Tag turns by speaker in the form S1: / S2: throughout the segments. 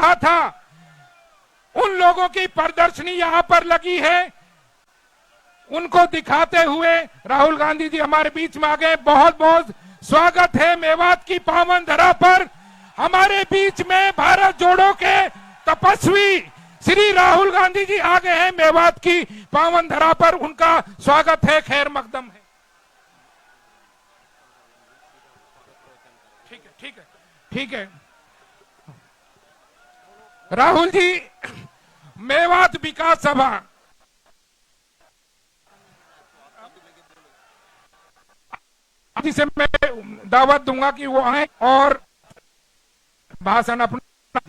S1: रहा था, उन लोगों की प्रदर्शनी यहां पर लगी है। उनको दिखाते हुए राहुल गांधी जी हमारे बीच में आ गए। बहुत बहुत स्वागत है मेवात की पावन धरा पर। हमारे बीच में भारत जोड़ो के तपस्वी श्री राहुल गांधी जी आ गए हैं मेवात की पावन धरा पर। उनका स्वागत है, खैर मकदम है। ठीक है, ठीक है, ठीक है। राहुल जी, मेवात विकास सभा जिसे मैं दावत दूंगा कि वो आए और भाषण अपना।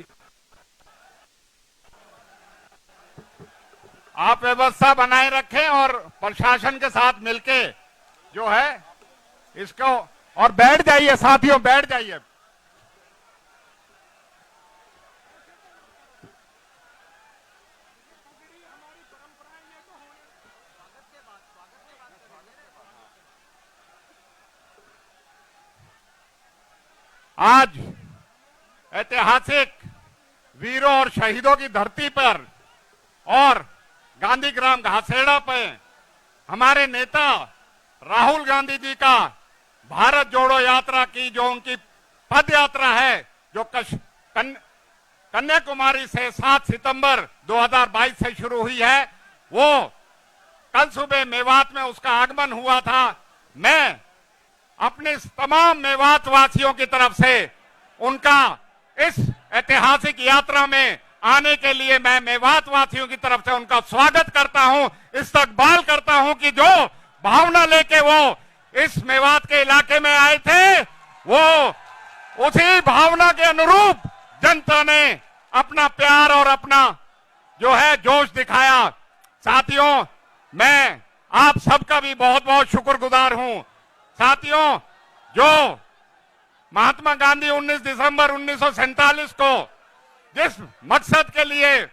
S2: आप व्यवस्था बनाए रखें और प्रशासन के साथ मिलके जो है इसको, और बैठ जाइए साथियों, बैठ जाइए। आज ऐतिहासिक वीरों और शहीदों की धरती पर और गांधी ग्राम घासेड़ा पे हमारे नेता राहुल गांधी जी का भारत जोड़ो यात्रा की जो उनकी पद यात्रा है, जो कन्याकुमारी से 7 सितंबर 2022 से शुरू हुई है, वो कल सुबह मेवात में उसका आगमन हुआ था। मैं अपने तमाम मेवात वासियों की तरफ से उनका इस ऐतिहासिक यात्रा में आने के लिए मैं मेवात वासियों की तरफ से उनका स्वागत करता हूं, इस्तकबाल करता हूं कि जो भावना लेके वो इस मेवात के इलाके में आए थे, वो उसी भावना के अनुरूप जनता ने अपना प्यार और अपना जो है जोश दिखाया। साथियों, मैं आप सबका भी बहुत बहुत शुक्रगुजार हूं। साथियों, जो महात्मा गांधी 19 दिसंबर 1947 को जिस मकसद के लिए,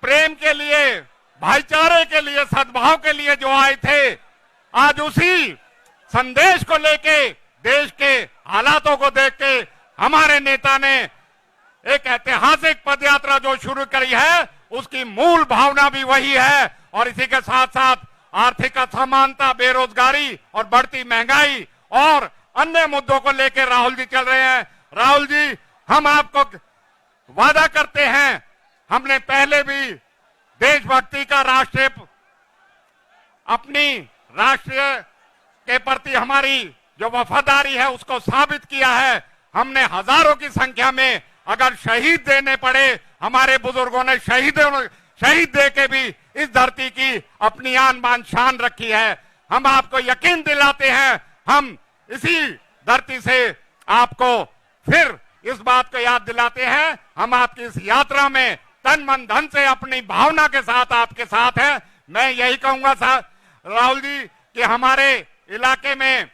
S2: प्रेम के लिए, भाईचारे के लिए, सद्भाव के लिए जो आए थे, आज उसी संदेश को लेके देश के हालातों को देख के हमारे नेता ने एक ऐतिहासिक पदयात्रा जो शुरू करी है, उसकी मूल भावना भी वही है। और इसी के साथ साथ आर्थिक असमानता, बेरोजगारी और बढ़ती महंगाई और अन्य मुद्दों को लेकर राहुल जी चल रहे हैं। राहुल जी, हम आपको वादा करते हैं, हमने पहले भी देशभक्ति का अपनी राष्ट्रीय के प्रति हमारी जो वफादारी है उसको साबित किया है। हमने हजारों की संख्या में अगर शहीद देने पड़े, हमारे बुजुर्गों ने शहीद दे के भी इस धरती की अपनी आन बान शान रखी है। हम आपको यकीन दिलाते हैं, हम इसी धरती से आपको फिर इस बात को याद दिलाते हैं, हम आपकी इस यात्रा में तन मन धन से अपनी भावना के साथ आपके साथ हैं। मैं यही कहूंगा राहुल जी कि हमारे इलाके में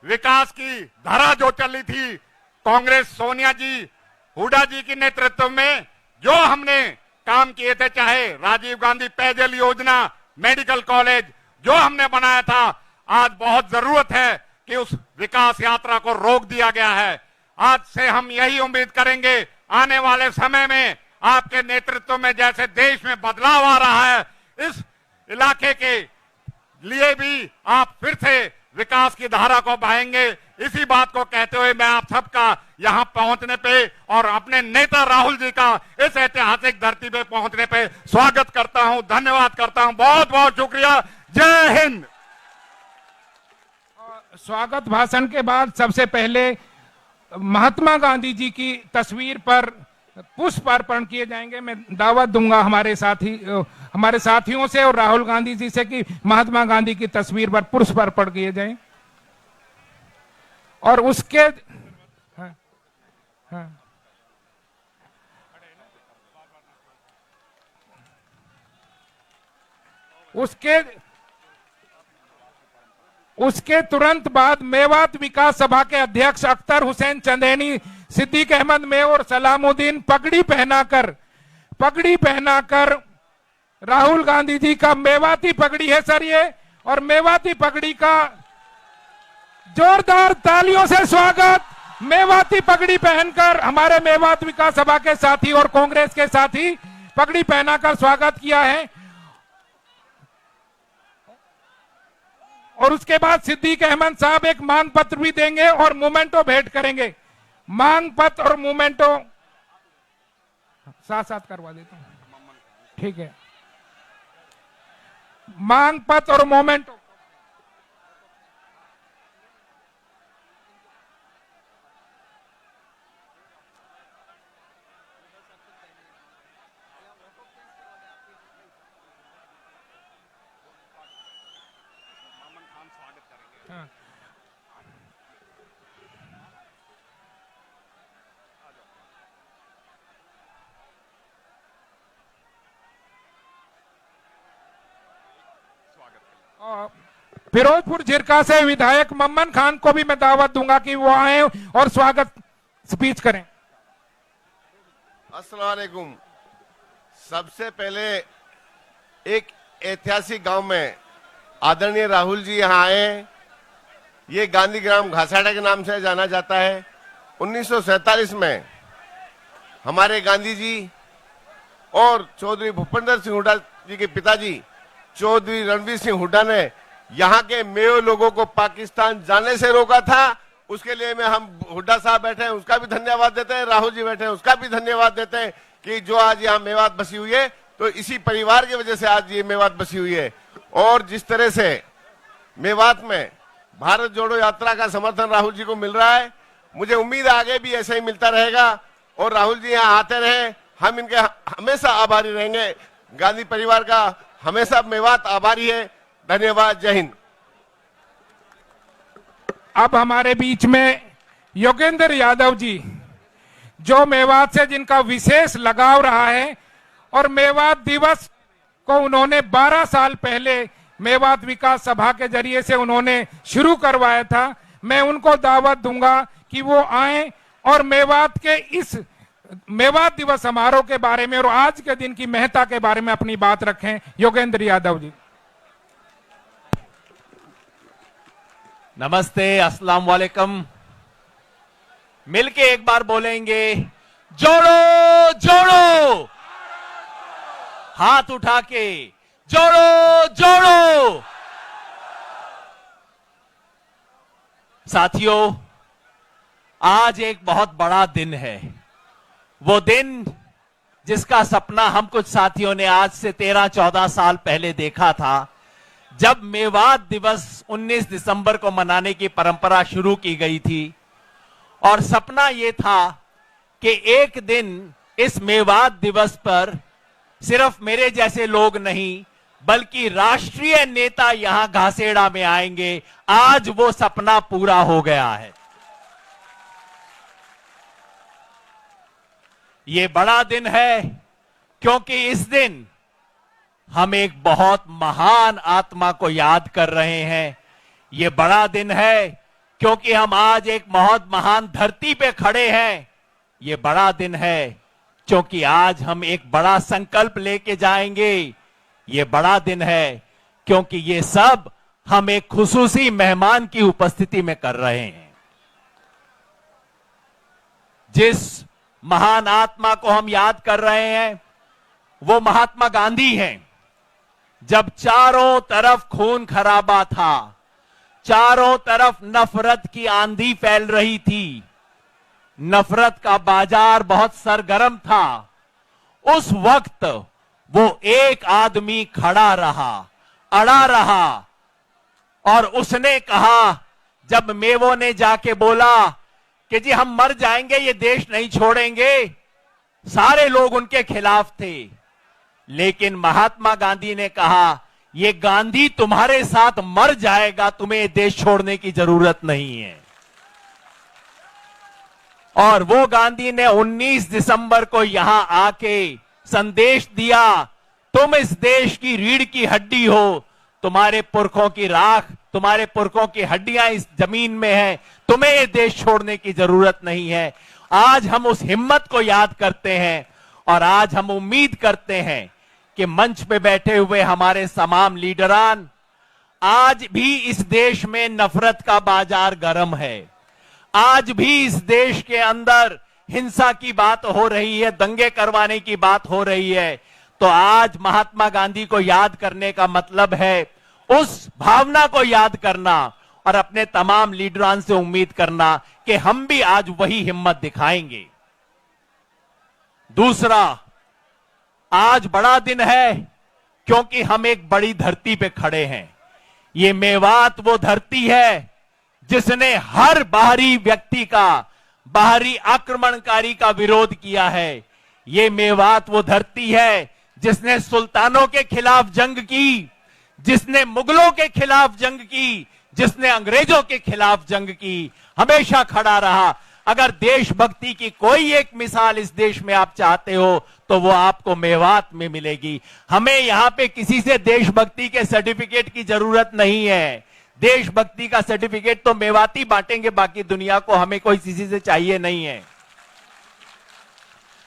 S2: विकास की धारा जो चली थी, कांग्रेस सोनिया जी, हुड्डा जी के नेतृत्व में जो हमने काम किए थे, चाहे राजीव गांधी पेयजल योजना, मेडिकल कॉलेज जो हमने बनाया था, आज बहुत जरूरत है कि उस विकास यात्रा को रोक दिया गया है। आज से हम यही उम्मीद करेंगे, आने वाले समय में आपके नेतृत्व में जैसे देश में बदलाव आ रहा है, इस इलाके के लिए भी आप फिर से विकास की धारा को बहाएंगे। इसी बात को कहते हुए मैं आप सबका यहां पहुंचने पे और अपने नेता राहुल जी का इस ऐतिहासिक धरती पे पहुंचने पे स्वागत करता हूं, धन्यवाद करता हूं। बहुत बहुत शुक्रिया। जय हिंद।
S1: स्वागत भाषण के बाद सबसे पहले महात्मा गांधी जी की तस्वीर पर पुष्प अर्पण किए जाएंगे। मैं दावत दूंगा हमारे साथियों से और राहुल गांधी जी से कि महात्मा गांधी की तस्वीर पर पुष्प अर्पण किए जाएं। और उसके उसके तुरंत बाद मेवात विकास सभा के अध्यक्ष अख्तर हुसैन चंदेनी, सिद्दीक अहमद मे और सलामुद्दीन पगड़ी पहनाकर राहुल गांधी जी का मेवाती पगड़ी है सर ये, और मेवाती पगड़ी का जोरदार तालियों से स्वागत मेवाती पगड़ी पहनकर हमारे मेवात विकास सभा के साथी और कांग्रेस के साथी पगड़ी पहनाकर स्वागत किया है। और उसके बाद सिद्दीक अहमद साहब एक मांग पत्र भी देंगे और मोमेंटो भेंट करेंगे। मांग पत्र और मोमेंटो साथ साथ करवा देता हूं, ठीक है। मांग पत्र और मोमेंटो हाँ। फिरोजपुर झिरका से विधायक मम्मन खान को भी मैं दावत दूंगा कि वो आए और स्वागत स्पीच करें।
S3: अस्सलाम वालेकुम। सबसे पहले एक ऐतिहासिक गांव में आदरणीय राहुल जी यहां आए। ये गांधी ग्राम घासाड़ा के नाम से जाना जाता है। 1947 में हमारे गांधी जी और चौधरी भूपेंद्र सिंह हुड्डा जी के पिताजी चौधरी रणवीर सिंह हुड्डा ने यहाँ के मेयो लोगों को पाकिस्तान जाने से रोका था। उसके लिए में हम हुड्डा साहब बैठे हैं, उसका भी धन्यवाद देते हैं। राहुल जी बैठे हैं, उसका भी धन्यवाद देते हैं कि जो आज यहाँ मेवात बसी हुई है, तो इसी परिवार की वजह से आज ये मेवात बसी हुई है। और जिस तरह से मेवात में भारत जोड़ो यात्रा का समर्थन राहुल जी को मिल रहा है, मुझे उम्मीद है आगे भी ऐसा ही मिलता रहेगा। और राहुल जी यहाँ आते रहे, हम इनके हमेशा आभारी रहेंगे। गांधी परिवार का हमेशा मेवात आभारी है। धन्यवाद। जय हिंद।
S1: अब हमारे बीच में योगेंद्र यादव जी, जो मेवात से जिनका विशेष लगाव रहा है और मेवात दिवस को उन्होंने 12 साल पहले मेवात विकास सभा के जरिए से उन्होंने शुरू करवाया था। मैं उनको दावत दूंगा कि वो आए और मेवात के इस मेवात दिवस समारोह के बारे में और आज के दिन की महत्ता के बारे में अपनी बात रखें। योगेंद्र यादव जी।
S4: नमस्ते, अस्सलाम वालेकुम। मिलके एक बार बोलेंगे, जोड़ो जोड़ो, हाथ उठा के जोड़ो जोड़ो। साथियों, आज एक बहुत बड़ा दिन है। वो दिन जिसका सपना हम कुछ साथियों ने आज से 13-14 साल पहले देखा था, जब मेवात दिवस 19 दिसंबर को मनाने की परंपरा शुरू की गई थी। और सपना यह था कि एक दिन इस मेवात दिवस पर सिर्फ मेरे जैसे लोग नहीं, बल्कि राष्ट्रीय नेता यहां घासेड़ा में आएंगे। आज वो सपना पूरा हो गया है। ये बड़ा दिन है क्योंकि इस दिन हम एक बहुत महान आत्मा को याद कर रहे हैं। ये बड़ा दिन है क्योंकि हम आज एक बहुत महान धरती पे खड़े हैं। ये बड़ा दिन है क्योंकि आज हम एक बड़ा संकल्प लेके जाएंगे। ये बड़ा दिन है क्योंकि ये सब हम एक खुसूसी मेहमान की उपस्थिति में कर रहे हैं। जिस महान आत्मा को हम याद कर रहे हैं वो महात्मा गांधी हैं। जब चारों तरफ खून खराबा था, चारों तरफ नफरत की आंधी फैल रही थी, नफरत का बाजार बहुत सरगर्म था, उस वक्त वो एक आदमी खड़ा रहा, अड़ा रहा और उसने कहा, जब मेवों ने जाके बोला कि जी हम मर जाएंगे, ये देश नहीं छोड़ेंगे, सारे लोग उनके खिलाफ थे। लेकिन महात्मा गांधी ने कहा, ये गांधी तुम्हारे साथ मर जाएगा, तुम्हें देश छोड़ने की जरूरत नहीं है। और वो गांधी ने 19 दिसंबर को यहां आके संदेश दिया, तुम इस देश की रीढ़ की हड्डी हो, तुम्हारे पुरखों की राख, तुम्हारे पुरखों की हड्डियां इस जमीन में हैं, तुम्हें ये देश छोड़ने की जरूरत नहीं है। आज हम उस हिम्मत को याद करते हैं और आज हम उम्मीद करते हैं कि मंच पे बैठे हुए हमारे तमाम लीडरान, आज भी इस देश में नफरत का बाजार गर्म है, आज भी इस देश के अंदर हिंसा की बात हो रही है, दंगे करवाने की बात हो रही है, तो आज महात्मा गांधी को याद करने का मतलब है उस भावना को याद करना और अपने तमाम लीडरान से उम्मीद करना कि हम भी आज वही हिम्मत दिखाएंगे। दूसरा, आज बड़ा दिन है क्योंकि हम एक बड़ी धरती पे खड़े हैं। ये मेवात वो धरती है जिसने हर बाहरी व्यक्ति का, बाहरी आक्रमणकारी का विरोध किया है। ये मेवात वो धरती है जिसने सुल्तानों के खिलाफ जंग की, जिसने मुगलों के खिलाफ जंग की, जिसने अंग्रेजों के खिलाफ जंग की, हमेशा खड़ा रहा। अगर देशभक्ति की कोई एक मिसाल इस देश में आप चाहते हो तो वो आपको मेवात में मिलेगी। हमें यहां पे किसी से देशभक्ति के सर्टिफिकेट की जरूरत नहीं है। देशभक्ति का सर्टिफिकेट तो मेवाती बांटेंगे बाकी दुनिया को, हमें कोई किसी से चाहिए नहीं है।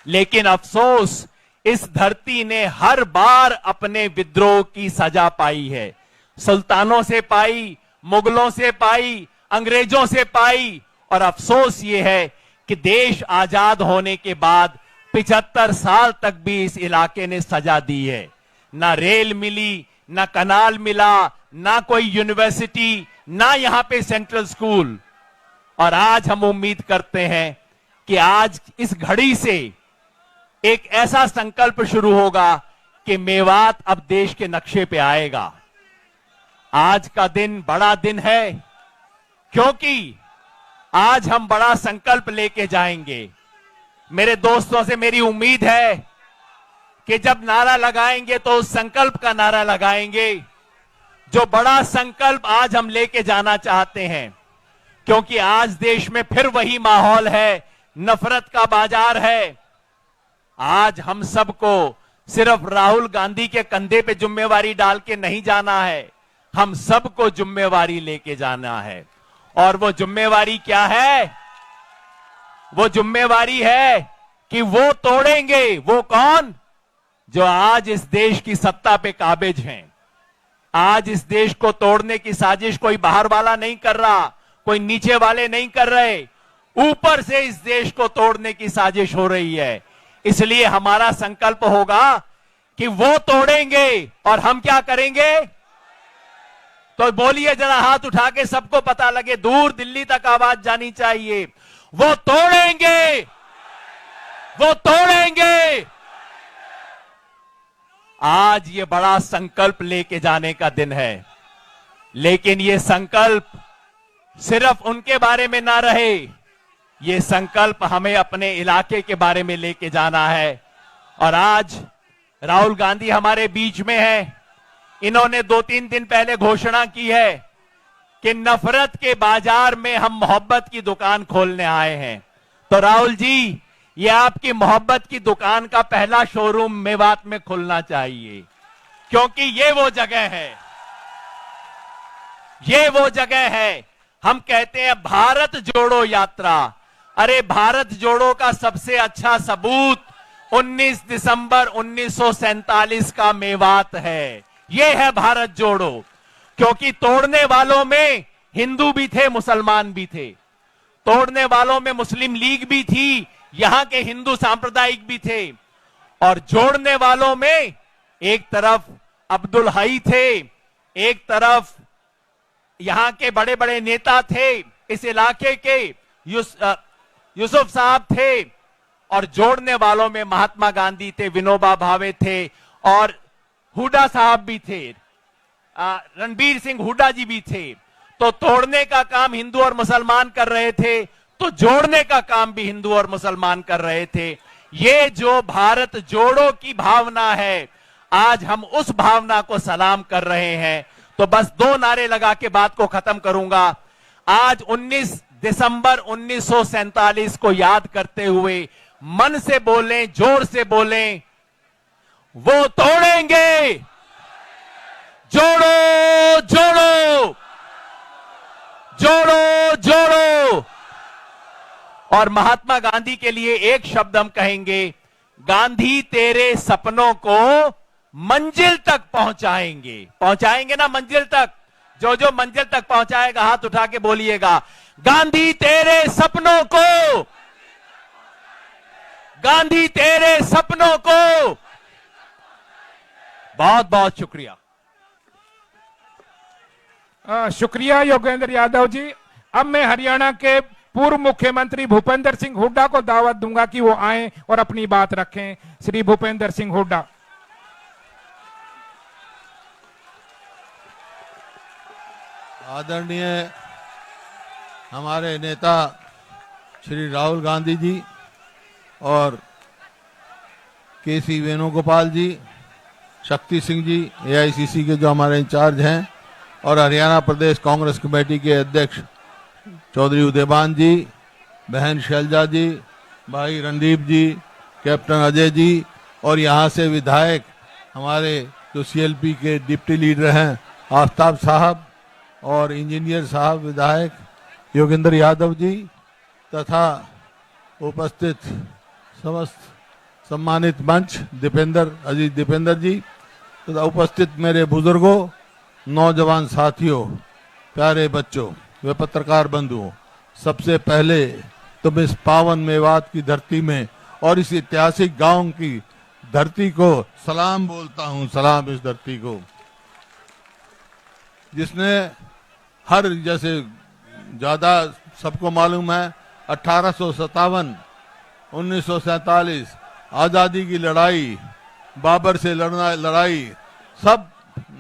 S4: लेकिन अफसोस, इस धरती ने हर बार अपने विद्रोह की सजा पाई है। सुल्तानों से पाई, मुगलों से पाई, अंग्रेजों से पाई, और अफसोस ये है कि देश आजाद होने के बाद 75 साल तक भी इस इलाके ने सजा दी है। ना रेल मिली, ना कनाल मिला, ना कोई यूनिवर्सिटी, ना यहां पे सेंट्रल स्कूल। और आज हम उम्मीद करते हैं कि आज इस घड़ी से एक ऐसा संकल्प शुरू होगा कि मेवात अब देश के नक्शे पे आएगा। आज का दिन बड़ा दिन है क्योंकि आज हम बड़ा संकल्प लेके जाएंगे। मेरे दोस्तों से मेरी उम्मीद है कि जब नारा लगाएंगे तो उस संकल्प का नारा लगाएंगे, जो बड़ा संकल्प आज हम लेके जाना चाहते हैं। क्योंकि आज देश में फिर वही माहौल है, नफरत का बाजार है। आज हम सबको सिर्फ राहुल गांधी के कंधे पे जिम्मेवारी डाल के नहीं जाना है, हम सबको जिम्मेवारी लेके जाना है। और वो जिम्मेवारी क्या है? वो जिम्मेवारी है कि वो तोड़ेंगे। वो कौन? जो आज इस देश की सत्ता पे काबिज हैं। आज इस देश को तोड़ने की साजिश कोई बाहर वाला नहीं कर रहा, कोई नीचे वाले नहीं कर रहे, ऊपर से इस देश को तोड़ने की साजिश हो रही है। इसलिए हमारा संकल्प होगा कि वो तोड़ेंगे और हम क्या करेंगे? तो बोलिए जरा, हाथ उठा के, सबको पता लगे, दूर दिल्ली तक आवाज जानी चाहिए। वो तोड़ेंगे, वो तोड़ेंगे। आज ये बड़ा संकल्प लेके जाने का दिन है, लेकिन ये संकल्प सिर्फ उनके बारे में ना रहे, ये संकल्प हमें अपने इलाके के बारे में लेके जाना है। और आज राहुल गांधी हमारे बीच में है। इन्होंने 2-3 दिन पहले घोषणा की है कि नफरत के बाजार में हम मोहब्बत की दुकान खोलने आए हैं। तो राहुल जी, ये आपकी मोहब्बत की दुकान का पहला शोरूम मेवात में खुलना चाहिए, क्योंकि ये वो जगह है, ये वो जगह है। हम कहते हैं भारत जोड़ो यात्रा। अरे भारत जोड़ो का सबसे अच्छा सबूत 19 दिसंबर 1947 का मेवात है। ये है भारत जोड़ो। क्योंकि तोड़ने वालों में हिंदू भी थे, मुसलमान भी थे, तोड़ने वालों में मुस्लिम लीग भी थी, यहां के हिंदू सांप्रदायिक भी थे, और जोड़ने वालों में एक तरफ अब्दुल हई थे, एक तरफ यहां के बड़े बड़े नेता थे, इस इलाके के यूसुफ साहब थे, और जोड़ने वालों में महात्मा गांधी थे, विनोबा भावे थे, और हुड्डा साहब भी थे, रणबीर सिंह हुड्डा जी भी थे। तो तोड़ने का काम हिंदू और मुसलमान कर रहे थे, तो जोड़ने का काम भी हिंदू और मुसलमान कर रहे थे। ये जो भारत जोड़ो की भावना है, आज हम उस भावना को सलाम कर रहे हैं। तो बस 2 नारे लगा के बात को खत्म करूंगा। आज 19 दिसंबर 1947 को याद करते हुए मन से बोलें, जोर से बोलें, वो तोड़ेंगे, जोड़ो जोड़ो, जोड़ो जोड़ो। और महात्मा गांधी के लिए एक शब्द हम कहेंगे, गांधी तेरे सपनों को मंजिल तक पहुंचाएंगे। पहुंचाएंगे ना मंजिल तक? जो जो मंजिल तक पहुंचाएगा हाथ उठा के बोलिएगा, गांधी तेरे सपनों को, गांधी तेरे सपनों को। बहुत बहुत शुक्रिया।
S1: शुक्रिया योगेंद्र यादव जी। अब मैं हरियाणा के पूर्व मुख्यमंत्री भूपेंद्र सिंह हुड्डा को दावत दूंगा कि वो आए और अपनी बात रखें। श्री भूपेंद्र सिंह हुड्डा।
S5: आदरणीय हमारे नेता श्री राहुल गांधी जी और केसी वेणुगोपाल जी, शक्ति सिंह जी, एआईसीसी के जो हमारे इंचार्ज हैं, और हरियाणा प्रदेश कांग्रेस कमेटी के अध्यक्ष चौधरी उदयभान जी, बहन शैलजा जी, भाई रणदीप जी, कैप्टन अजय जी, और यहाँ से विधायक हमारे जो सीएलपी के डिप्टी लीडर हैं आफ्ताब साहब, और इंजीनियर साहब विधायक योगेंद्र यादव जी, तथा उपस्थित समस्त सम्मानित मंच अजीत दीपेंद्र जी, तथा उपस्थित मेरे बुजुर्गों, नौजवान साथियों, प्यारे बच्चों व पत्रकार बंधुओं, सबसे पहले तुम इस पावन मेवात की धरती में और इस ऐतिहासिक गांव की धरती को सलाम बोलता हूं। सलाम इस धरती को जिसने हर, जैसे ज्यादा सबको मालूम है, 1857, 1947 आजादी की लड़ाई, बाबर से लड़ाई, सब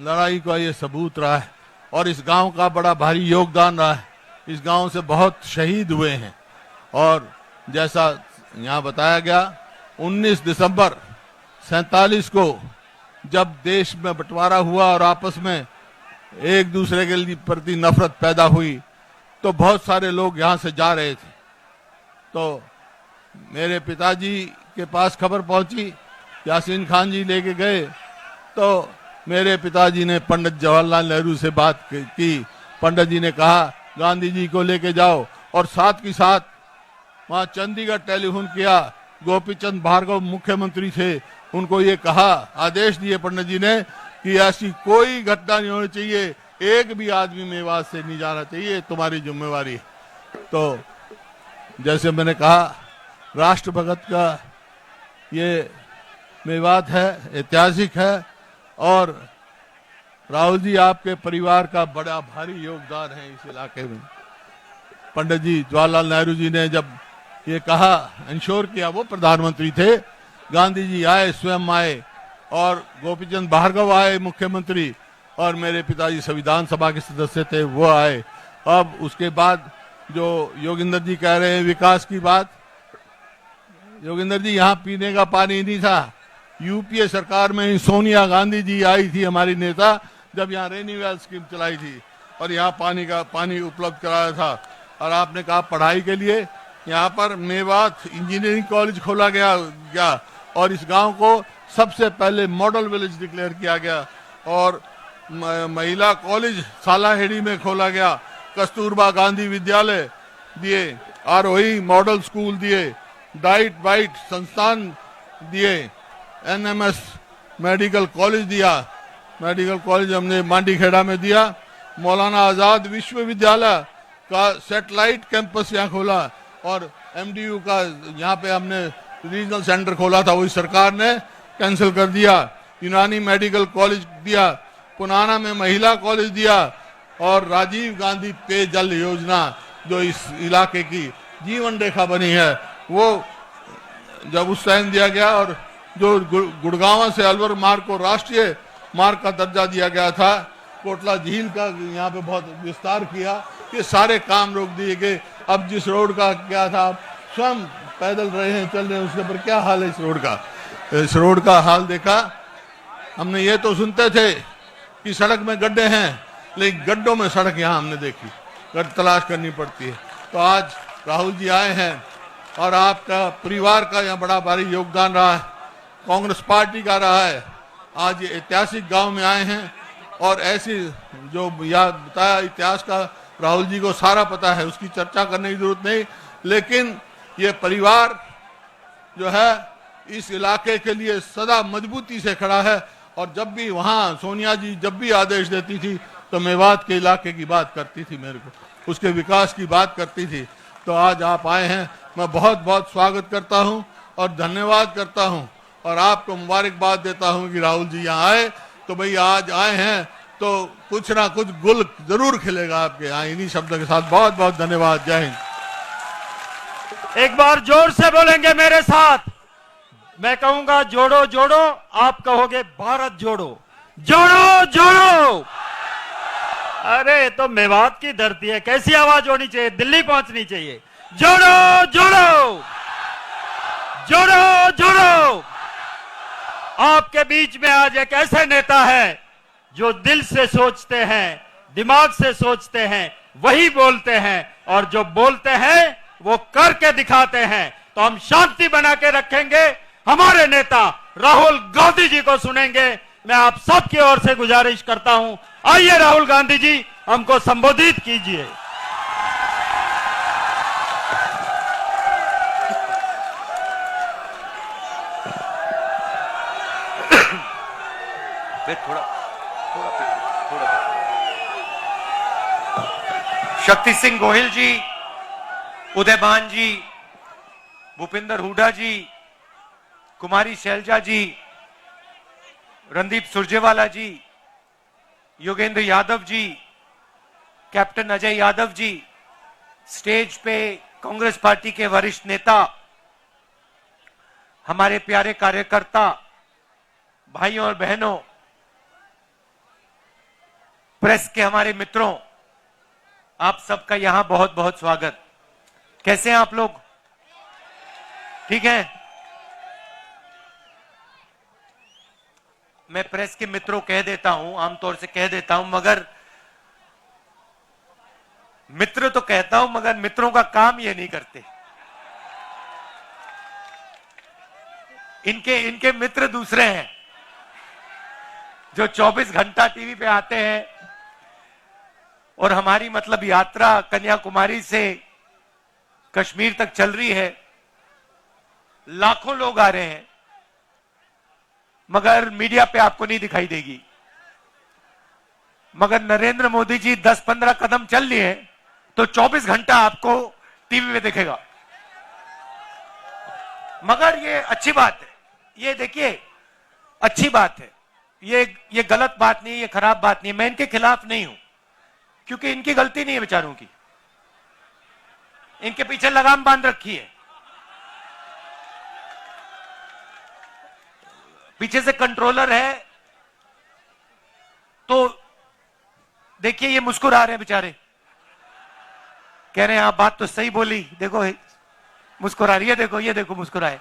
S5: लड़ाई का ये सबूत रहा है, और इस गांव का बड़ा भारी योगदान रहा है। इस गांव से बहुत शहीद हुए हैं, और जैसा यहाँ बताया गया, 19 दिसंबर 47 को जब देश में बंटवारा हुआ और आपस में एक दूसरे के प्रति नफरत पैदा हुई, तो बहुत सारे लोग यहाँ से जा रहे थे। तो मेरे पिताजी के पास खबर पहुंची, यासीन खान जी लेके गए, तो मेरे पिताजी ने पंडित जवाहरलाल नेहरू से बात की। पंडित जी ने कहा गांधी जी को लेके जाओ, और साथ के साथ वहां चंडीगढ़ टेलीफोन किया। गोपीचंद भार्गव मुख्यमंत्री थे, उनको ये कहा, आदेश दिए पंडित जी ने कि ऐसी कोई घटना नहीं होनी चाहिए, एक भी आदमी मेवात से नहीं जाना चाहिए, तुम्हारी जिम्मेवारी है। तो जैसे मैंने कहा, राष्ट्रभगत का ये मेवात है, ऐतिहासिक है, और राहुल जी आपके परिवार का बड़ा भारी योगदान है इस इलाके में। पंडित जी जवाहरलाल नेहरू जी ने जब ये कहा, इंश्योर किया, वो प्रधानमंत्री थे, गांधी जी आए, स्वयं आए, और गोपीचंद भार्गव आए मुख्यमंत्री, और मेरे पिताजी संविधान सभा के सदस्य थे, वो आए। अब उसके बाद जो योगेंद्र जी कह रहे हैं विकास की बात, योगेंद्र जी यहाँ पीने का पानी नहीं था। यूपीए सरकार में सोनिया गांधी जी आई थी, हमारी नेता, जब यहाँ रेनीवेल स्कीम चलाई थी, और यहाँ पानी उपलब्ध कराया था। और आपने कहा पढ़ाई के लिए यहाँ पर मेवात इंजीनियरिंग कॉलेज खोला गया, और इस गांव को सबसे पहले मॉडल विलेज डिक्लेयर किया गया, और महिला कॉलेज सालाहेड़ी में खोला गया, कस्तूरबा गांधी विद्यालय दिए, आरोही मॉडल स्कूल दिए, डाइट वाइट संस्थान दिए, एनएमएस मेडिकल कॉलेज दिया, मेडिकल कॉलेज हमने मांडीखेड़ा में दिया, मौलाना आजाद विश्वविद्यालय का सैटेलाइट कैंपस यहाँ खोला, और एमडीयू का यहाँ पे हमने रीजनल सेंटर खोला था, वही सरकार ने कैंसिल कर दिया। यूनानी मेडिकल कॉलेज दिया, पुनाना में महिला कॉलेज दिया, और राजीव गांधी पेयजल योजना जो इस इलाके की जीवन रेखा बनी है, वो जब उस टाइम दिया गया, और जो गुड़गांव से अलवर मार्ग को राष्ट्रीय मार्ग का दर्जा दिया गया था, कोटला झील का यहाँ पे बहुत विस्तार किया, ये सारे काम रोक दिए गए। अब जिस रोड का क्या था, स्वयं पैदल रहे हैं, चल रहे हैं, उसके ऊपर क्या हाल है इस रोड का। इस रोड का हाल देखा हमने, ये तो सुनते थे कि सड़क में गड्ढे हैं, लेकिन गड्ढों में सड़क यहाँ हमने देखी, गड्ढ तलाश करनी पड़ती है। तो आज राहुल जी आए हैं, और आपका परिवार का यहाँ बड़ा भारी योगदान रहा है, कांग्रेस पार्टी का रहा है। आज ये ऐतिहासिक गांव में आए हैं, और ऐसी जो याद बताया इतिहास का, राहुल जी को सारा पता है, उसकी चर्चा करने की जरूरत नहीं, लेकिन ये परिवार जो है इस इलाके के लिए सदा मजबूती से खड़ा है। और जब भी वहाँ सोनिया जी जब भी आदेश देती थी, तो मेवात के इलाके की बात करती थी, मेरे को उसके विकास की बात करती थी। तो आज आप आए हैं, मैं बहुत बहुत स्वागत करता हूं और धन्यवाद करता हूं और आपको मुबारकबाद देता हूं कि राहुल जी यहाँ आए। तो भाई आज आए हैं तो कुछ ना कुछ गुल जरूर खिलेगा आपके यहाँ। इन्हीं शब्दों के साथ बहुत बहुत धन्यवाद। जय हिंद।
S6: एक बार जोर से बोलेंगे मेरे साथ। मैं कहूंगा जोड़ो जोड़ो, आप कहोगे भारत जोड़ो। जोड़ो जोड़ो। अरे तो मेवात की धरती है, कैसी आवाज होनी चाहिए, दिल्ली पहुंचनी चाहिए। जोड़ो जोड़ो, जोड़ो जोड़ो। आपके बीच में आज एक ऐसे नेता है जो दिल से सोचते हैं, दिमाग से सोचते हैं, वही बोलते हैं, और जो बोलते हैं वो करके दिखाते हैं। तो हम शांति बना के रखेंगे। हमारे नेता राहुल गांधी जी को सुनेंगे। मैं आप सबकी ओर से गुजारिश करता हूं, आइए राहुल गांधी जी, हमको संबोधित कीजिए।
S7: शक्ति सिंह गोहिल जी, उदयभान जी, भूपिंदर हुड्डा जी, कुमारी शैलजा जी, रणदीप सुरजेवाला जी, योगेंद्र यादव जी, कैप्टन अजय यादव जी, स्टेज पे कांग्रेस पार्टी के वरिष्ठ नेता, हमारे प्यारे कार्यकर्ता, भाइयों और बहनों, प्रेस के हमारे मित्रों, आप सबका यहां बहुत बहुत स्वागत। कैसे हैं आप लोग? ठीक है। मैं प्रेस के मित्रों कह देता हूं, आमतौर से कह देता हूं, मगर मित्र तो कहता हूं मगर मित्रों का काम ये नहीं करते। इनके मित्र दूसरे हैं जो 24 घंटा टीवी पे आते हैं। और हमारी मतलब यात्रा कन्याकुमारी से कश्मीर तक चल रही है, लाखों लोग आ रहे हैं, मगर मीडिया पे आपको नहीं दिखाई देगी। मगर नरेंद्र मोदी जी 10-15 कदम चल लिए तो 24 घंटा आपको टीवी में दिखेगा। मगर ये अच्छी बात है, ये देखिए अच्छी बात है, ये गलत बात नहीं है, ये खराब बात नहीं है। मैं इनके खिलाफ नहीं हूं, क्योंकि इनकी गलती नहीं है बेचारों की, इनके पीछे लगाम बांध रखी है, पीछे से कंट्रोलर है। तो देखिए ये मुस्कुरा रहे हैं बेचारे, कह रहे हैं आप बात तो सही बोली, देखो मुस्कुरा रही है, देखो ये देखो मुस्कुराए।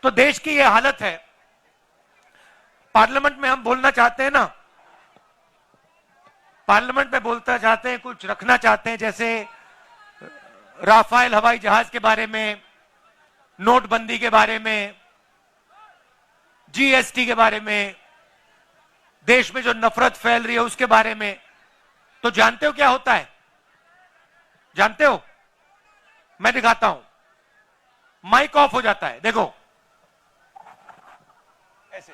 S7: तो देश की ये हालत है। पार्लियामेंट में हम बोलना चाहते हैं ना, पार्लियामेंट में बोलना चाहते हैं, कुछ रखना चाहते हैं, जैसे राफेल हवाई जहाज के बारे में, नोटबंदी के बारे में, जीएसटी के बारे में, देश में जो नफरत फैल रही है उसके बारे में। तो जानते हो क्या होता है? जानते हो? मैं दिखाता हूं। माइक ऑफ हो जाता है, देखो
S8: ऐसे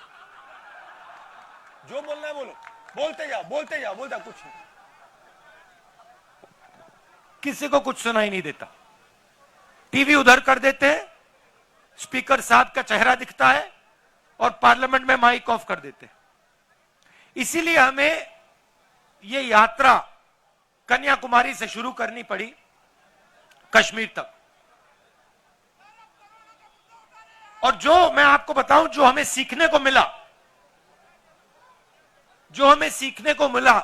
S8: जो बोलना है बोलो, बोलते जाओ बोलते जाओ, बोलता कुछ नहीं,
S7: किसी को कुछ सुनाई नहीं देता। टीवी उधर कर देते हैं, स्पीकर साहब का चेहरा दिखता है और पार्लियामेंट में माइक ऑफ कर देते हैं। इसीलिए हमें ये यात्रा कन्याकुमारी से शुरू करनी पड़ी कश्मीर तक। और जो मैं आपको बताऊं, जो हमें सीखने को मिला, जो हमें सीखने को मिला,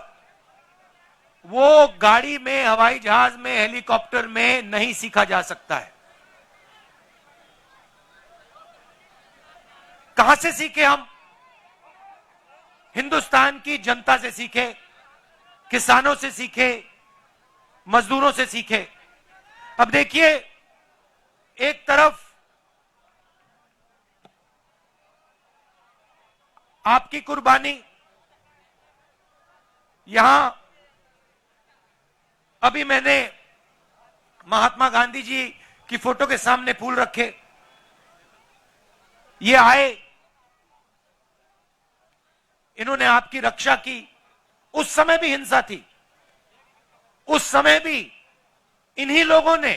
S7: वो गाड़ी में, हवाई जहाज में, हेलीकॉप्टर में नहीं सीखा जा सकता है। कहां से सीखे हम? हिंदुस्तान की जनता से सीखे, किसानों से सीखे, मजदूरों से सीखे। अब देखिए, एक तरफ आपकी कुर्बानी, यहां अभी मैंने महात्मा गांधी जी की फोटो के सामने फूल रखे, ये आए, इन्होंने आपकी रक्षा की। उस समय भी हिंसा थी, उस समय भी इन्हीं लोगों ने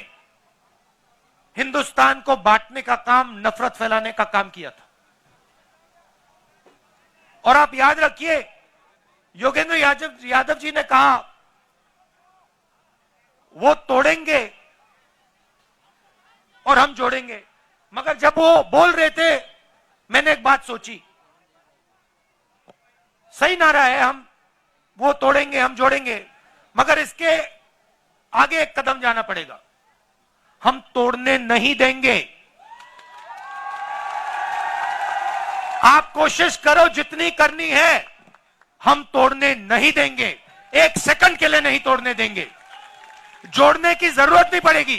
S7: हिंदुस्तान को बांटने का काम, नफरत फैलाने का काम किया था। और आप याद रखिए, योगेंद्र यादव जी ने कहा वो तोड़ेंगे और हम जोड़ेंगे, मगर जब वो बोल रहे थे मैंने एक बात सोची, सही नारा है, हम वो तोड़ेंगे हम जोड़ेंगे, मगर इसके आगे एक कदम जाना पड़ेगा। हम तोड़ने नहीं देंगे। आप कोशिश करो जितनी करनी है, हम तोड़ने नहीं देंगे, एक सेकंड के लिए नहीं तोड़ने देंगे। जोड़ने की जरूरत नहीं पड़ेगी,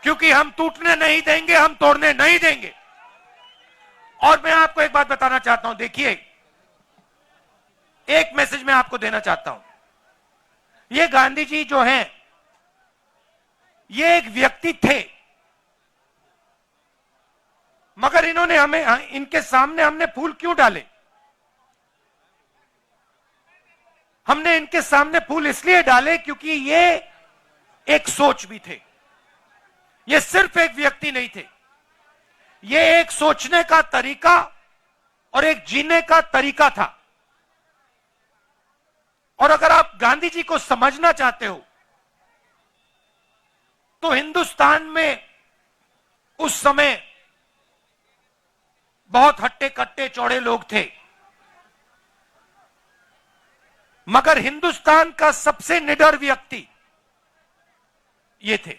S7: क्योंकि हम टूटने नहीं देंगे, हम तोड़ने नहीं देंगे। और मैं आपको एक बात बताना चाहता हूं, देखिए, एक मैसेज मैं आपको देना चाहता हूं। ये गांधी जी जो हैं, ये एक व्यक्ति थे, मगर इन्होंने हमें, इनके सामने हमने फूल क्यों डाले? हमने इनके सामने फूल इसलिए डाले क्योंकि ये एक सोच भी थे। ये सिर्फ एक व्यक्ति नहीं थे, ये एक सोचने का तरीका और एक जीने का तरीका था। और अगर आप गांधी जी को समझना चाहते हो तो हिंदुस्तान में उस समय बहुत हट्टे कट्टे चौड़े लोग थे, मगर हिंदुस्तान का सबसे निडर व्यक्ति ये थे।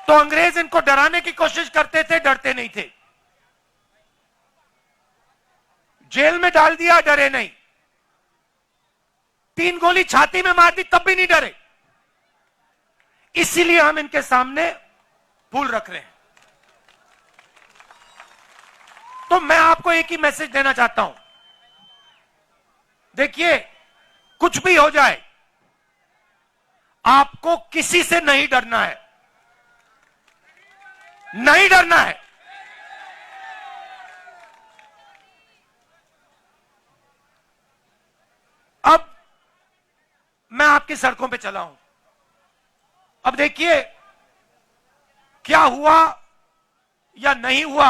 S7: तो अंग्रेज इनको डराने की कोशिश करते थे, डरते नहीं थे। जेल में डाल दिया, डरे नहीं। 3 गोली छाती में मार दी, तब भी नहीं डरे। इसीलिए हम इनके सामने फूल रख रहे हैं। तो मैं आपको एक ही मैसेज देना चाहता हूं, देखिए, कुछ भी हो जाए, आपको किसी से नहीं डरना है, नहीं डरना है। अब मैं आपकी सड़कों पे चला हूं। अब देखिए, क्या हुआ या नहीं हुआ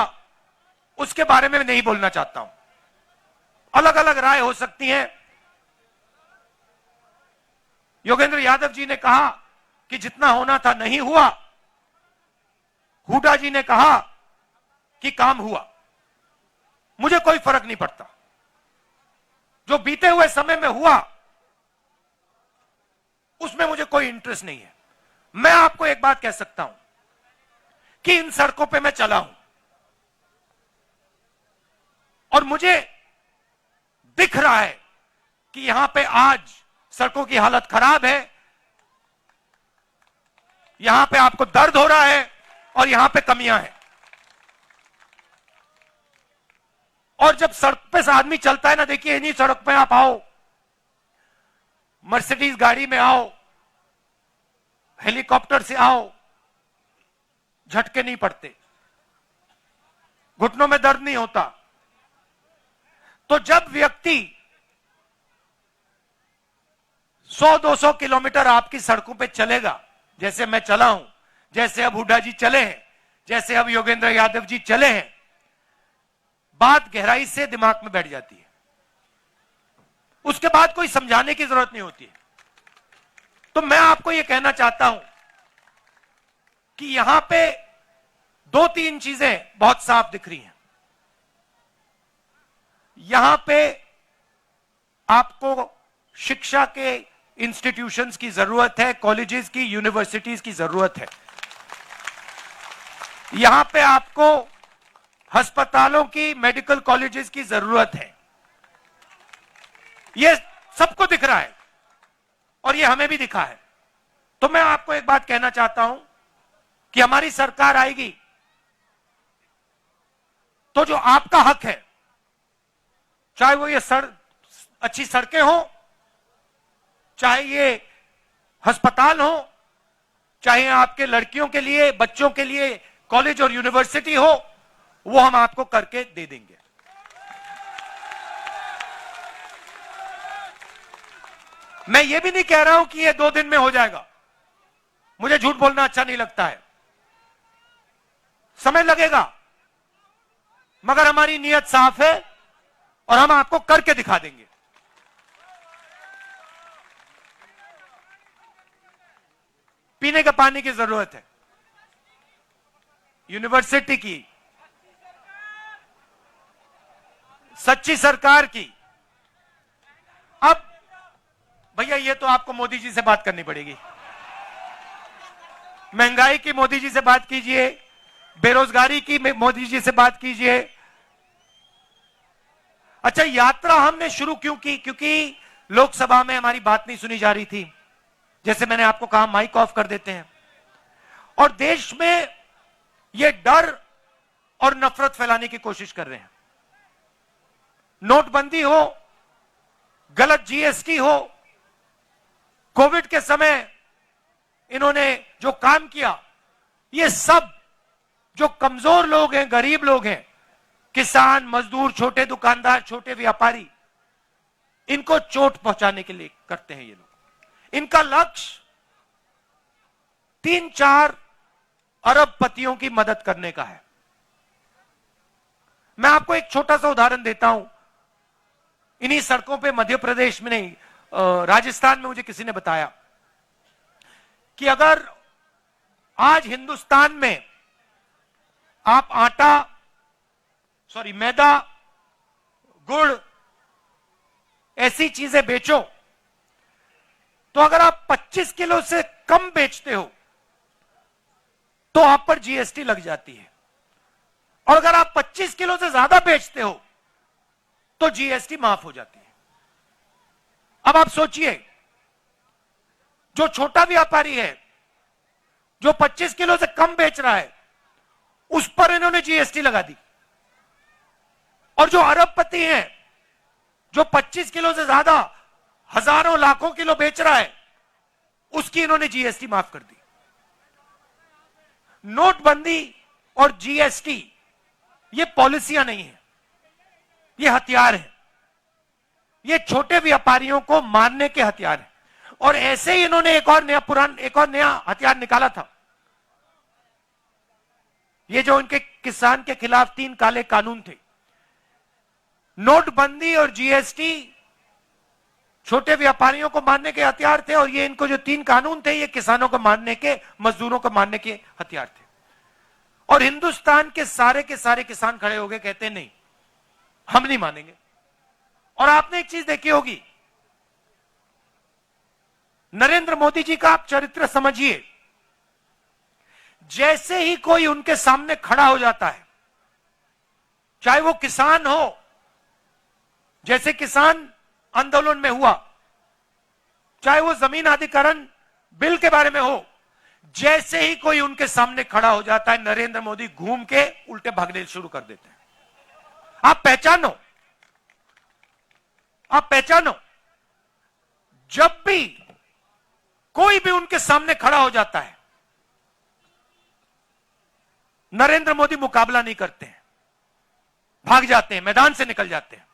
S7: उसके बारे में नहीं बोलना चाहता हूं। अलग अलग राय हो सकती हैं। योगेंद्र यादव जी ने कहा कि जितना होना था नहीं हुआ, हुड्डा जी ने कहा कि काम हुआ। मुझे कोई फर्क नहीं पड़ता, जो बीते हुए समय में हुआ उसमें मुझे कोई इंटरेस्ट नहीं है। मैं आपको एक बात कह सकता हूं कि इन सड़कों पे मैं चला हूं और मुझे दिख रहा है कि यहां पे आज सड़कों की हालत खराब है, यहां पे आपको दर्द हो रहा है और यहां पे कमियां हैं। और जब सड़क पे से आदमी चलता है ना, देखिए, इन्हीं सड़क पे आप आओ, मर्सिडीज गाड़ी में आओ, हेलीकॉप्टर से आओ, झटके नहीं पड़ते, घुटनों में दर्द नहीं होता। तो जब व्यक्ति 100-200 किलोमीटर आपकी सड़कों पे चलेगा, जैसे मैं चला हूं, जैसे अब हुड्डा जी चले हैं, जैसे अब योगेंद्र यादव जी चले हैं, बात गहराई से दिमाग में बैठ जाती है। उसके बाद कोई समझाने की जरूरत नहीं होती है। तो मैं आपको यह कहना चाहता हूं कि यहां पे 2-3 चीजें बहुत साफ दिख रही हैं। यहां पे आपको शिक्षा के इंस्टीट्यूशंस की जरूरत है, कॉलेजेस की, यूनिवर्सिटीज की जरूरत है। यहां पे आपको अस्पतालों की, मेडिकल कॉलेजेस की जरूरत है। यह सबको दिख रहा है और यह हमें भी दिखा है। तो मैं आपको एक बात कहना चाहता हूं कि हमारी सरकार आएगी तो जो आपका हक है, चाहे वो ये अच्छी सड़कें हो, चाहे ये अस्पताल हो, चाहे आपके लड़कियों के लिए, बच्चों के लिए कॉलेज और यूनिवर्सिटी हो, वो हम आपको करके दे देंगे। मैं ये भी नहीं कह रहा हूं कि ये 2 दिन में हो जाएगा, मुझे झूठ बोलना अच्छा नहीं लगता है, समय लगेगा, मगर हमारी नीयत साफ है और हम आपको करके दिखा देंगे। पीने का पानी की जरूरत है, यूनिवर्सिटी की, सच्ची सरकार की। अब भैया ये तो आपको मोदी जी से बात करनी पड़ेगी। महंगाई की मोदी जी से बात कीजिए, बेरोजगारी की मोदी जी से बात कीजिए। अच्छा, यात्रा हमने शुरू क्यों की? क्योंकि लोकसभा में हमारी बात नहीं सुनी जा रही थी। जैसे मैंने आपको कहा, माइक ऑफ कर देते हैं और देश में ये डर और नफरत फैलाने की कोशिश कर रहे हैं। नोटबंदी हो, गलत जीएसटी हो, कोविड के समय इन्होंने जो काम किया, ये सब जो कमजोर लोग हैं, गरीब लोग हैं, किसान, मजदूर, छोटे दुकानदार, छोटे व्यापारी, इनको चोट पहुंचाने के लिए करते हैं ये लोग। इनका लक्ष्य 3-4 अरबपतियों की मदद करने का है। मैं आपको एक छोटा सा उदाहरण देता हूं। इन्हीं सड़कों पे मध्य प्रदेश में नहीं, राजस्थान में मुझे किसी ने बताया कि अगर आज हिंदुस्तान में आप मैदा, गुड़, ऐसी चीजें बेचो, तो अगर आप 25 किलो से कम बेचते हो तो आप पर जीएसटी लग जाती है, और अगर आप 25 किलो से ज्यादा बेचते हो तो जीएसटी माफ हो जाती है। अब आप सोचिए, जो छोटा व्यापारी है, जो 25 किलो से कम बेच रहा है, उस पर इन्होंने जीएसटी लगा दी, और जो अरबपति हैं, जो 25 किलो से ज्यादा हजारों लाखों किलो बेच रहा है, उसकी इन्होंने जीएसटी माफ कर दी। नोटबंदी और जीएसटी ये पॉलिसियां नहीं है, ये हथियार है। ये छोटे व्यापारियों को मारने के हथियार है। और ऐसे ही इन्होंने एक और नया हथियार निकाला था। ये जो इनके किसान के खिलाफ 3 काले कानून थे, नोटबंदी और जीएसटी छोटे व्यापारियों को मारने के हथियार थे, और ये इनको जो 3 कानून थे, ये किसानों को मारने के, मजदूरों को मारने के हथियार थे। और हिंदुस्तान के सारे किसान खड़े हो गए, कहते नहीं, हम नहीं मानेंगे। और आपने एक चीज देखी होगी, नरेंद्र मोदी जी का आप चरित्र समझिए, जैसे ही कोई उनके सामने खड़ा हो जाता है, चाहे वो किसान हो, जैसे किसान आंदोलन में हुआ, चाहे वो जमीन अधिग्रहण बिल के बारे में हो, जैसे ही कोई उनके सामने खड़ा हो जाता है, नरेंद्र मोदी घूम के उल्टे भागने शुरू कर देते हैं। आप पहचानो, जब भी कोई भी उनके सामने खड़ा हो जाता है, नरेंद्र मोदी मुकाबला नहीं करते हैं, भाग जाते हैं, मैदान से निकल जाते हैं।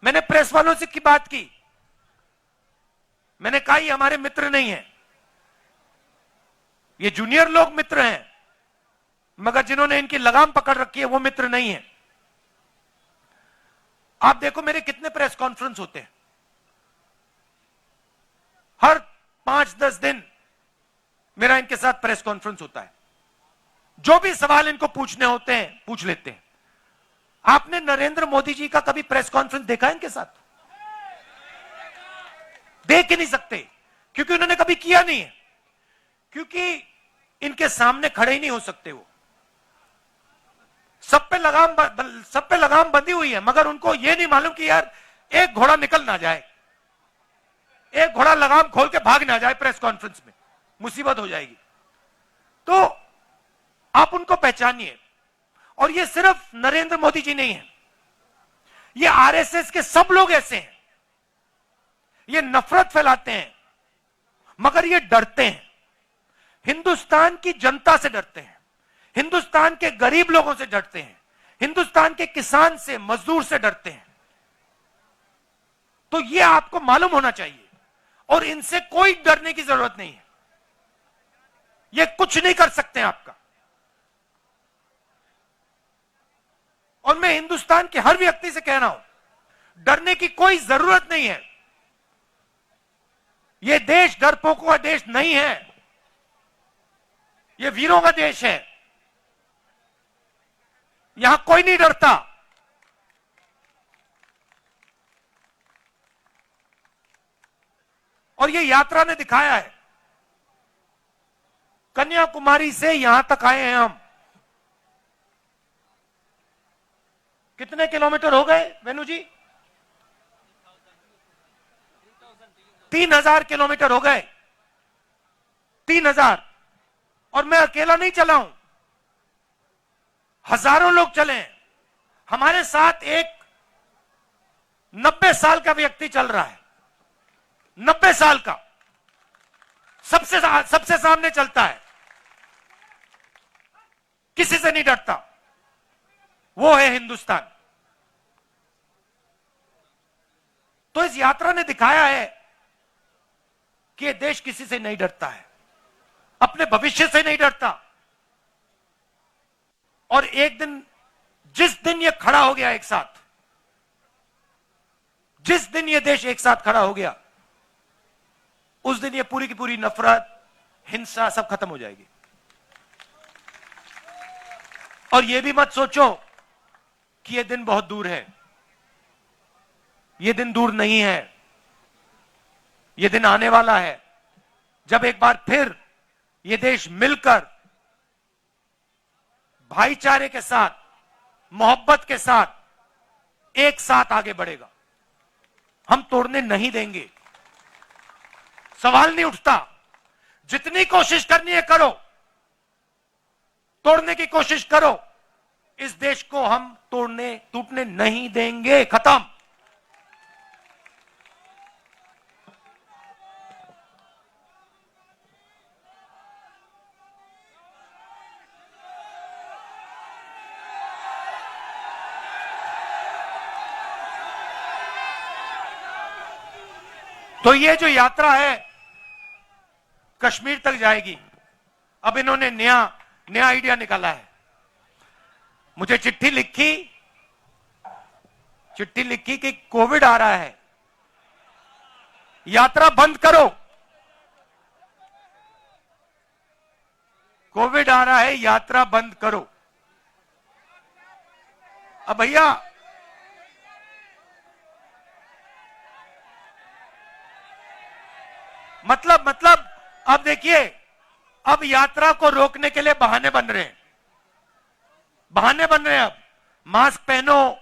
S7: मैंने प्रेस वालों से की बात की, मैंने कहा ये हमारे मित्र नहीं है, ये जूनियर लोग मित्र हैं, मगर जिन्होंने इनकी लगाम पकड़ रखी है वो मित्र नहीं है। आप देखो मेरे कितने प्रेस कॉन्फ्रेंस होते हैं, हर 5-10 दिन मेरा इनके साथ प्रेस कॉन्फ्रेंस होता है। जो भी सवाल इनको पूछने होते हैं पूछ लेते हैं। आपने नरेंद्र मोदी जी का कभी प्रेस कॉन्फ्रेंस देखा है इनके साथ? देख ही नहीं सकते, क्योंकि उन्होंने कभी किया नहीं है, क्योंकि इनके सामने खड़े ही नहीं हो सकते। वो सब पे लगाम बंधी हुई है, मगर उनको यह नहीं मालूम कि यार एक घोड़ा निकल ना जाए, एक घोड़ा लगाम खोल के भाग ना जाए प्रेस कॉन्फ्रेंस में, मुसीबत हो जाएगी। तो आप उनको पहचानिए। और ये सिर्फ नरेंद्र मोदी जी नहीं है, ये आरएसएस के सब लोग ऐसे हैं। ये नफरत फैलाते हैं, मगर ये डरते हैं, हिंदुस्तान की जनता से डरते हैं, हिंदुस्तान के गरीब लोगों से डरते हैं, हिंदुस्तान के किसान से, मजदूर से डरते हैं। तो यह आपको मालूम होना चाहिए और इनसे कोई डरने की जरूरत नहीं है। ये कुछ नहीं कर सकते आपका। और मैं हिंदुस्तान के हर व्यक्ति से कह रहा हूं, डरने की कोई जरूरत नहीं है। यह देश डरपोकों का देश नहीं है, यह वीरों का देश है। यहां कोई नहीं डरता। और यह यात्रा ने दिखाया है। कन्याकुमारी से यहां तक आए हैं हम। कितने किलोमीटर हो गए वेणु जी? 3000 किलोमीटर हो गए। 3000। और मैं अकेला नहीं चला हूं, हजारों लोग चले हैं। हमारे साथ एक 90 साल का व्यक्ति चल रहा है, 90 साल का, सबसे सामने चलता है, किसी से नहीं डरता। वो है हिंदुस्तान। तो इस यात्रा ने दिखाया है कि यह देश किसी से नहीं डरता है, अपने भविष्य से नहीं डरता। और एक दिन, जिस दिन यह खड़ा हो गया एक साथ, जिस दिन यह देश एक साथ खड़ा हो गया, उस दिन यह पूरी की पूरी नफरत, हिंसा सब खत्म हो जाएगी। और यह भी मत सोचो कि यह दिन बहुत दूर है। यह दिन दूर नहीं है। यह दिन आने वाला है जब एक बार फिर यह देश मिलकर भाईचारे के साथ, मोहब्बत के साथ एक साथ आगे बढ़ेगा। हम तोड़ने नहीं देंगे। सवाल नहीं उठता। जितनी कोशिश करनी है करो, तोड़ने की कोशिश करो। इस देश को हम टूटने नहीं देंगे। खत्म। तो ये जो यात्रा है कश्मीर तक जाएगी। अब इन्होंने नया आइडिया निकाला है। मुझे चिट्ठी लिखी कि कोविड आ रहा है, यात्रा बंद करो। कोविड आ रहा है, यात्रा बंद करो। अब भैया, मतलब अब देखिए, अब यात्रा को रोकने के लिए बहाने बन रहे हैं। अब मास्क पहनो,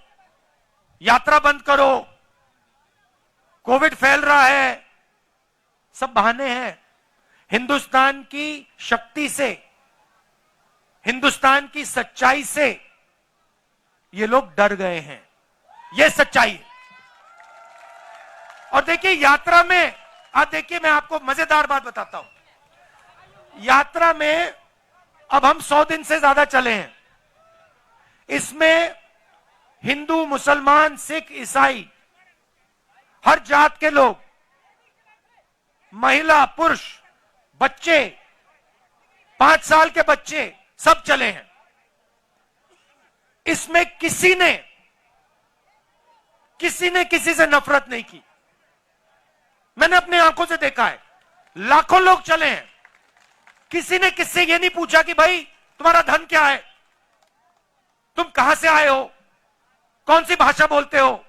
S7: यात्रा बंद करो, कोविड फैल रहा है, सब बहाने हैं। हिंदुस्तान की शक्ति से, हिंदुस्तान की सच्चाई से ये लोग डर गए हैं। ये सच्चाई है। और देखिए यात्रा में, आज देखिए मैं आपको मजेदार बात बताता हूं। यात्रा में अब हम 100 दिन से ज्यादा चले हैं। इसमें हिंदू, मुसलमान, सिख, ईसाई, हर जात के लोग, महिला, पुरुष, बच्चे, 5 साल के बच्चे, सब चले हैं। इसमें किसी ने किसी से नफरत नहीं की। मैंने अपनी आंखों से देखा है। लाखों लोग चले हैं। किसी ने किससे यह नहीं पूछा कि भाई तुम्हारा धन क्या है, तुम कहां से आए हो, कौन सी भाषा बोलते हो,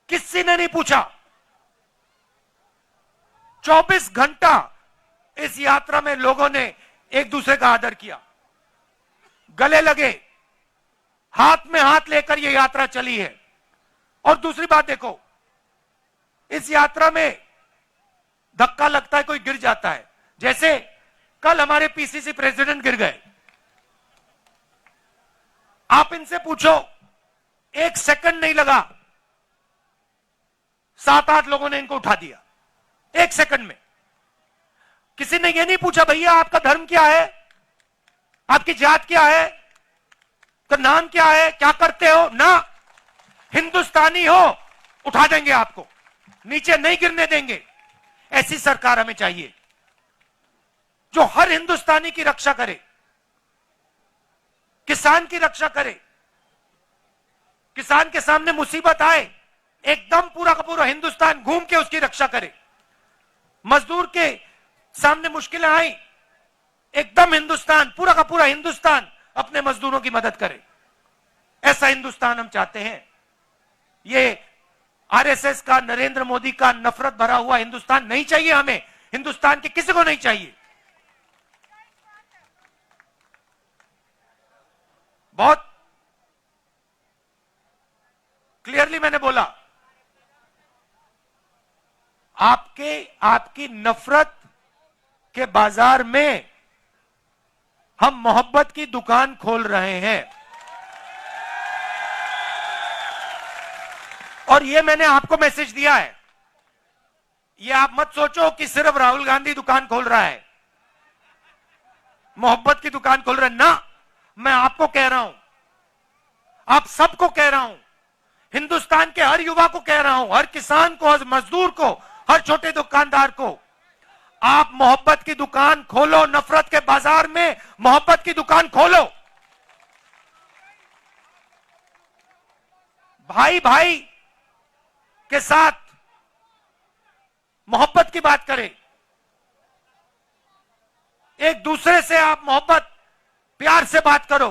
S7: किसी ने नहीं पूछा। 24 घंटा इस यात्रा में लोगों ने एक दूसरे का आदर किया, गले लगे, हाथ में हाथ लेकर यह यात्रा चली है। और दूसरी बात देखो, इस यात्रा में धक्का लगता है, कोई गिर जाता है। जैसे कल हमारे पीसीसी प्रेसिडेंट गिर गए। आप इनसे पूछो, 1 सेकंड नहीं लगा, 7-8 लोगों ने इनको उठा दिया 1 सेकंड में। किसी ने यह नहीं पूछा भैया आपका धर्म क्या है, आपकी जात क्या है, तो नाम क्या है, क्या करते हो, ना, हिंदुस्तानी हो उठा देंगे आपको, नीचे नहीं गिरने देंगे। ऐसी सरकार हमें चाहिए जो हर हिंदुस्तानी की रक्षा करे, किसान की रक्षा करे। किसान के सामने मुसीबत आए, एकदम पूरा का पूरा हिंदुस्तान घूम के उसकी रक्षा करे। मजदूर के सामने मुश्किलें आई, एकदम हिंदुस्तान, पूरा का पूरा हिंदुस्तान अपने मजदूरों की मदद करे। ऐसा हिंदुस्तान हम चाहते हैं। ये आरएसएस का, नरेंद्र मोदी का नफरत भरा हुआ हिंदुस्तान नहीं चाहिए हमें। हिंदुस्तान के किसी को नहीं चाहिए। बहुत क्लियरली मैंने बोला, आपकी नफरत के बाजार में हम मोहब्बत की दुकान खोल रहे हैं। और ये मैंने आपको मैसेज दिया है। ये आप मत सोचो कि सिर्फ राहुल गांधी दुकान खोल रहा है, मोहब्बत की दुकान खोल रहा है ना। मैं आपको कह रहा हूं, आप सबको कह रहा हूं, हिंदुस्तान के हर युवा को कह रहा हूं, हर किसान को, हर मजदूर को, हर छोटे दुकानदार को, आप मोहब्बत की दुकान खोलो। नफरत के बाजार में मोहब्बत की दुकान खोलो। भाई भाई के साथ मोहब्बत की बात करें, एक दूसरे से आप मोहब्बत प्यार से बात करो,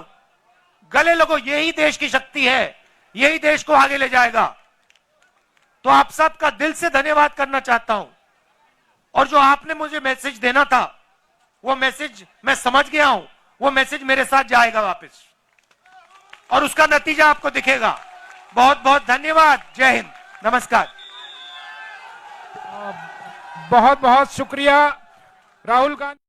S7: गले लगो। यही देश की शक्ति है, यही देश को आगे ले जाएगा। तो आप सबका दिल से धन्यवाद करना चाहता हूं। और जो आपने मुझे मैसेज देना था, वो मैसेज मैं समझ गया हूं, वो मैसेज मेरे साथ जाएगा वापस, और उसका नतीजा आपको दिखेगा। बहुत बहुत धन्यवाद। जय हिंद, नमस्कार।
S1: बहुत बहुत शुक्रिया राहुल गांधी।